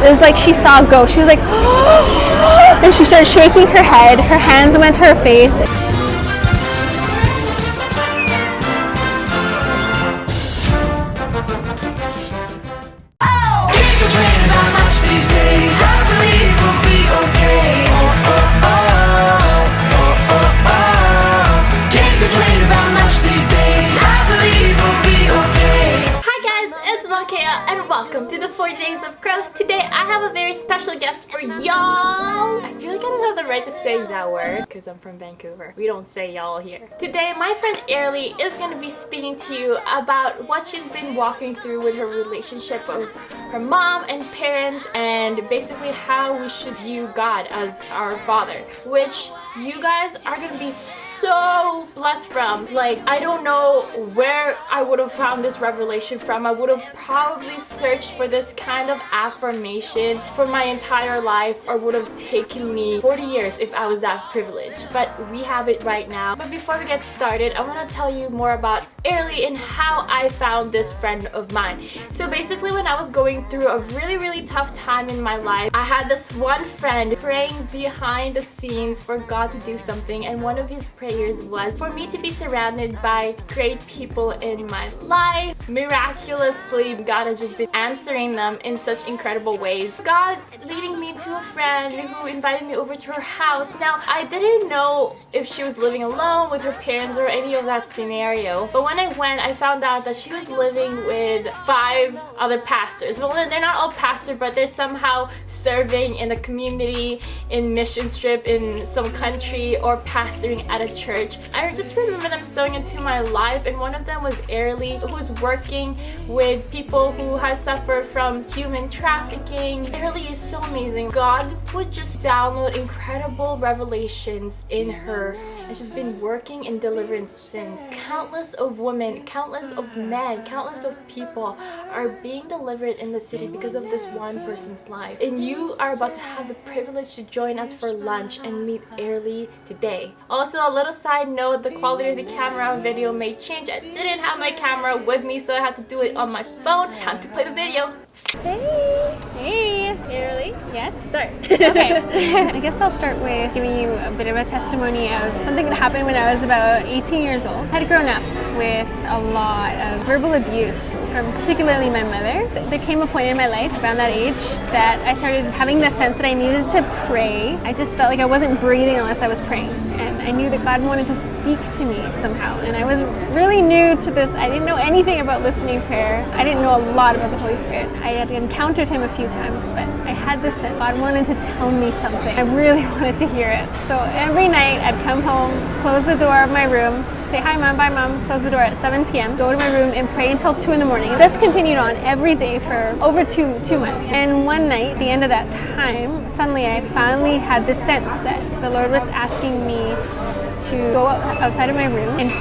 It was like she saw a ghost. She was like, and she started shaking her head. Her hands went to her face. Welcome to the 40 Days of Growth. Today I have a very special guest for y'all. I feel like I don't have the right to say that word because I'm from Vancouver. We don't say y'all here. Today my friend Airly is going to be speaking to you about what she's been walking through with her relationship with her mom and parents, and basically how we should view God as our Father, which you guys are going to be so blessed from. Like, I don't know where I would have found this revelation from. I would have probably searched for this kind of affirmation for my entire life, or would have taken me 40 years if I was that privileged. But we have it right now. But before we get started, I want to tell you more about Airly and how I found this friend of mine. So basically, when I was going through a really tough time in my life, I had this one friend praying behind the scenes for God to do something, and one of his prayers was for me to be surrounded by great people in my life. Miraculously, God has just been answering them in such incredible ways. God leading me to a friend who invited me over to her house. Now, I didn't know if she was living alone with her parents or any of that scenario, but when I went, I found out that she was living with 5 other pastors. Well, they're not all pastors, but they're somehow serving in the community, in mission trip in some country, or pastoring at a church. I just remember them sowing into my life, and one of them was Airly, who's working with people who have suffered from human trafficking. Airly is so amazing. God would just download incredible revelations in her, and she's been working in deliverance since. Countless of women, countless of men, countless of people are being delivered in the city because of this one person's life. And you are about to have the privilege to join us for lunch and meet Airly today. Also, a little side note, the quality of the camera and video may change. I didn't have my camera with me, so I had to do it on my phone. Time to play the video. Hey! Hey! Airly? Yes? Start. Okay. I guess I'll start with giving you a bit of a testimony of something that happened when I was about 18 years old. I had grown up with a lot of verbal abuse from particularly my mother. There came a point in my life around that age that I started having the sense that I needed to pray. I just felt like I wasn't breathing unless I was praying. And I knew that God wanted to speak to me somehow. And I was really new to this. I didn't know anything about listening prayer. I didn't know a lot about the Holy Spirit. I had encountered him a few times, but I had this sense God wanted to tell me something. I really wanted to hear it. So every night I'd come home, close the door of my room, say hi mom, bye mom, close the door at 7 p.m., go to my room and pray until 2 in the morning. This continued on every day for over two months. And one night, at the end of that time, suddenly I finally had this sense that the Lord was asking me to go outside of my room and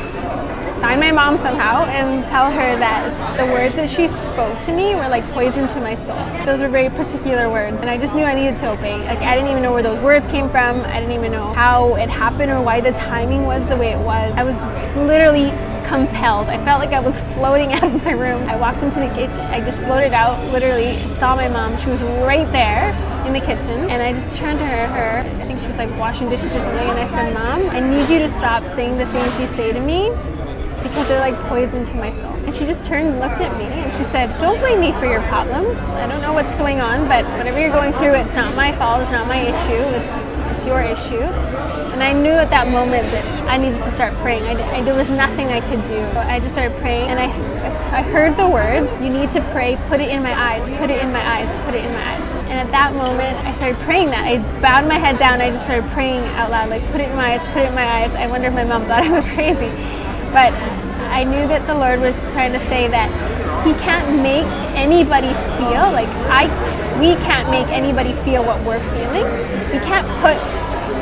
find my mom somehow and tell her that the words that she spoke to me were like poison to my soul. Those were very particular words, and I just knew I needed to obey. Like, I didn't even know where those words came from. I didn't even know how it happened or why the timing was the way it was. I was literally compelled. I felt like I was floating out of my room. I walked into the kitchen. I just floated out, literally saw my mom. She was right there in the kitchen, and I just turned to her. I think she was like washing dishes or something, and I said, Mom, I need you to stop saying the things you say to me, because they're like poison to my soul. And she just turned and looked at me and she said, don't blame me for your problems. I don't know what's going on, but whatever you're going through, it's not my fault, it's not my issue, it's your issue. And I knew at that moment that I needed to start praying. There was nothing I could do. I just started praying, and I heard the words, you need to pray, put it in my eyes, put it in my eyes, put it in my eyes. And at that moment, I started praying that. I bowed my head down, I just started praying out loud, like, put it in my eyes, put it in my eyes. I wonder if my mom thought I was crazy. But I knew that the Lord was trying to say that He can't make anybody feel like we can't make anybody feel what we're feeling. We can't put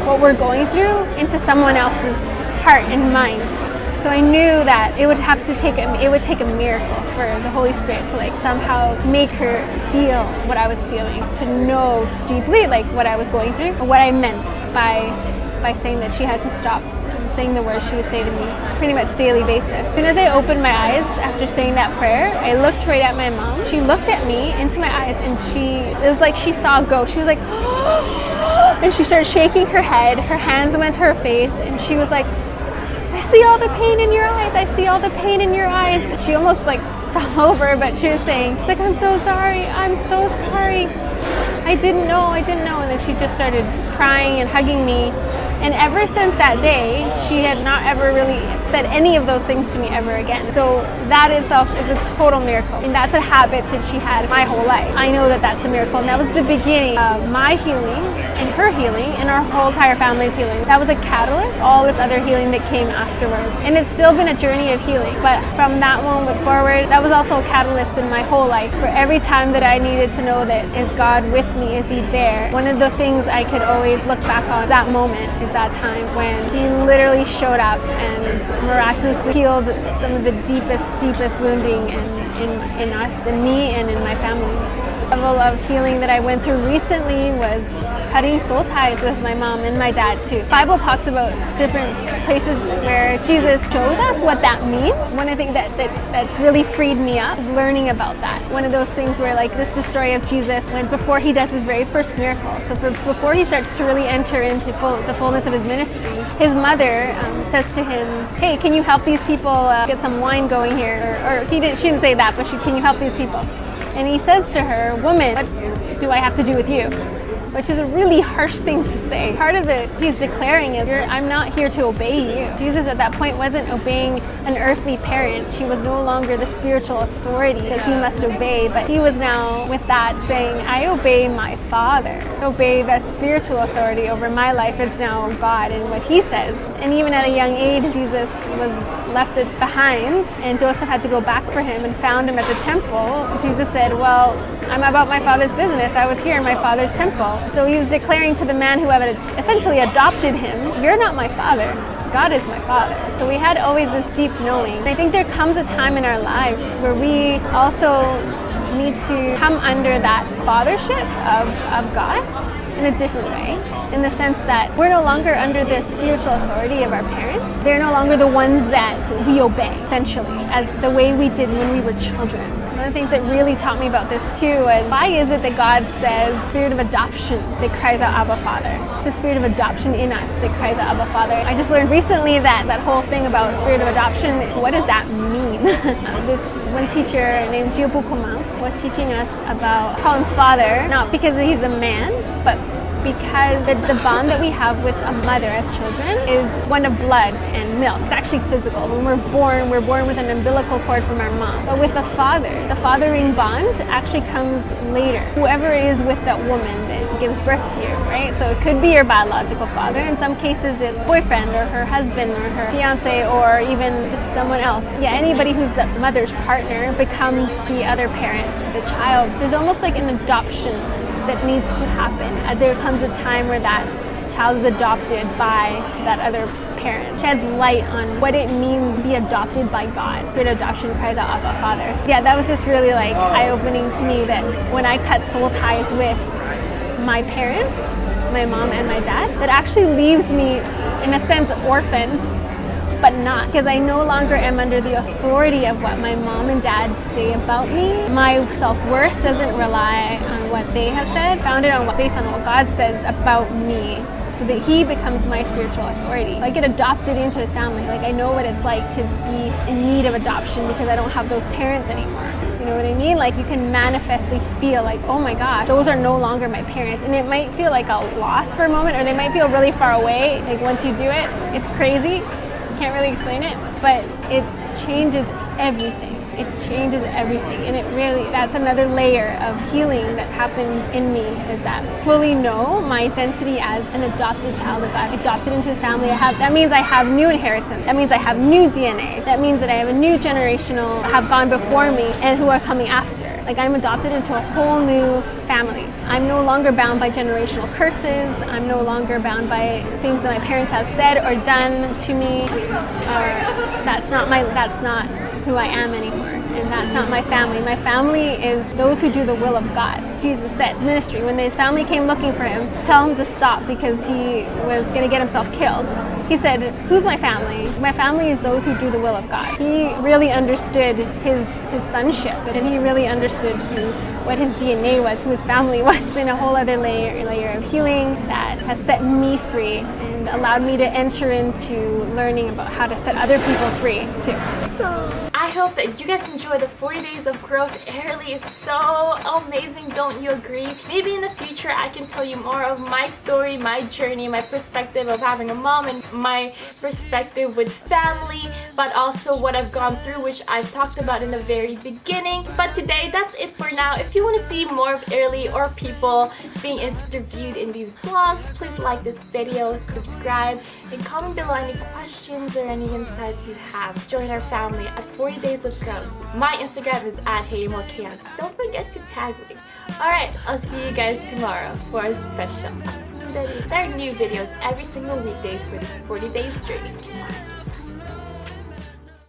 what we're going through into someone else's heart and mind. So I knew that it would take a miracle for the Holy Spirit to like somehow make her feel what I was feeling, to know deeply like what I was going through, or what I meant by saying that she had to stop saying the words she would say to me pretty much daily basis. As soon as I opened my eyes after saying that prayer, I looked right at my mom. She looked at me into my eyes, and it was like she saw a ghost. She was like, and she started shaking her head. Her hands went to her face, and she was like, I see all the pain in your eyes. I see all the pain in your eyes. She almost like fell over, but she was saying, she's like, I'm so sorry. I'm so sorry. I didn't know. And then she just started crying and hugging me. And ever since that day, she had not ever really said any of those things to me ever again. So that itself is a total miracle. And that's a habit that she had my whole life. I know that that's a miracle. And that was the beginning of my healing and her healing and our whole entire family's healing. That was a catalyst, all this other healing that came afterwards. And it's still been a journey of healing. But from that moment forward, that was also a catalyst in my whole life. For every time that I needed to know that, is God with me? Is he there? One of the things I could always look back on that moment is that time when he literally showed up and miraculously healed some of the deepest wounding in us, in me, and in my family. The level of healing that I went through recently was cutting soul ties with my mom and my dad too. The Bible talks about different places where Jesus shows us what that means. One of the things that's really freed me up is learning about that. One of those things where, like, this is the story of Jesus when before he does his very first miracle. So before he starts to really enter into the fullness of his ministry, his mother says to him, hey, can you help these people get some wine going here? Or she didn't say that, but can you help these people? And he says to her, woman, what do I have to do with you? Which is a really harsh thing to say. Part of it he's declaring is, I'm not here to obey you. Jesus at that point wasn't obeying an earthly parent. She was no longer the spiritual authority that he must obey, but he was now with that saying, I obey my Father. I obey that spiritual authority over my life. It's now God and what he says. And even at a young age, Jesus was left it behind, and Joseph had to go back for him and found him at the temple. Jesus said, well, I'm about my Father's business. I was here in my Father's temple. So he was declaring to the man who had essentially adopted him, you're not my father. God is my Father. So we had always this deep knowing. I think there comes a time in our lives where we also need to come under that fathership of God in a different way, in the sense that we're no longer under the spiritual authority of our parents. They're no longer the ones that we obey, essentially, as the way we did when we were children. One of the things that really taught me about this too was, why is it that God says spirit of adoption that cries out Abba Father? It's the spirit of adoption in us that cries out Abba Father. I just learned recently that whole thing about spirit of adoption, what does that mean? This one teacher named Giobu Komang was teaching us about calling Father, not because he's a man, but because the bond that we have with a mother as children is one of blood and milk. It's actually physical. When we're born with an umbilical cord from our mom. But with the fathering bond actually comes later. Whoever it is with that woman that gives birth to you, right? So it could be your biological father. In some cases, it's boyfriend or her husband or her fiance or even just someone else. Yeah, anybody who's the mother's partner becomes the other parent, the child. There's almost like an adoption that needs to happen. There comes a time where that child is adopted by that other parent. Sheds light on what it means to be adopted by God. Spirit of adoption cries out Abba Father. Yeah, that was just really like eye-opening to me, that when I cut soul ties with my parents, my mom and my dad, that actually leaves me, in a sense, orphaned, but not, because I no longer am under the authority of what my mom and dad say about me. My self-worth doesn't rely on what they have said, founded on based on what God says about me, so that he becomes my spiritual authority. I get adopted into his family. Like, I know what it's like to be in need of adoption because I don't have those parents anymore. You know what I mean? Like, you can manifestly feel like, oh my God, those are no longer my parents. And it might feel like a loss for a moment, or they might feel really far away. Like, once you do it, it's crazy. Can't really explain it, but it changes everything. It changes everything, and it really, that's another layer of healing that's happened in me, is that I fully know my identity as an adopted child of God, adopted into his family. That means I have new inheritance. That means I have new DNA. That means that I have a new generational have gone before me and who are coming after. Like, I'm adopted into a whole new family. I'm no longer bound by generational curses. I'm no longer bound by things that my parents have said or done to me. That's not who I am anymore. and that's not my family. My family is those who do the will of God. Jesus said, ministry, when his family came looking for him, tell him to stop because he was going to get himself killed. He said, who's my family? My family is those who do the will of God. He really understood his sonship, and he really understood what his DNA was, who his family was. It's been a whole other layer of healing that has set me free and allowed me to enter into learning about how to set other people free too. So I hope that you guys enjoy the 40 days of growth. Airly is so amazing, don't you agree? Maybe in the future I can tell you more of my story, my journey, my perspective of having a mom, and my perspective with family, but also what I've gone through, which I've talked about in the very beginning. But today, that's it for now. If you want to see more of Airly or people being interviewed in these vlogs, please like this video, subscribe, and comment below any questions or any insights you have. Join our family at 40 Days of Growth. My Instagram is @HeyMokean. Don't forget to tag me. Alright, I'll see you guys tomorrow for a special. There are new videos every single weekdays for this 40 days journey.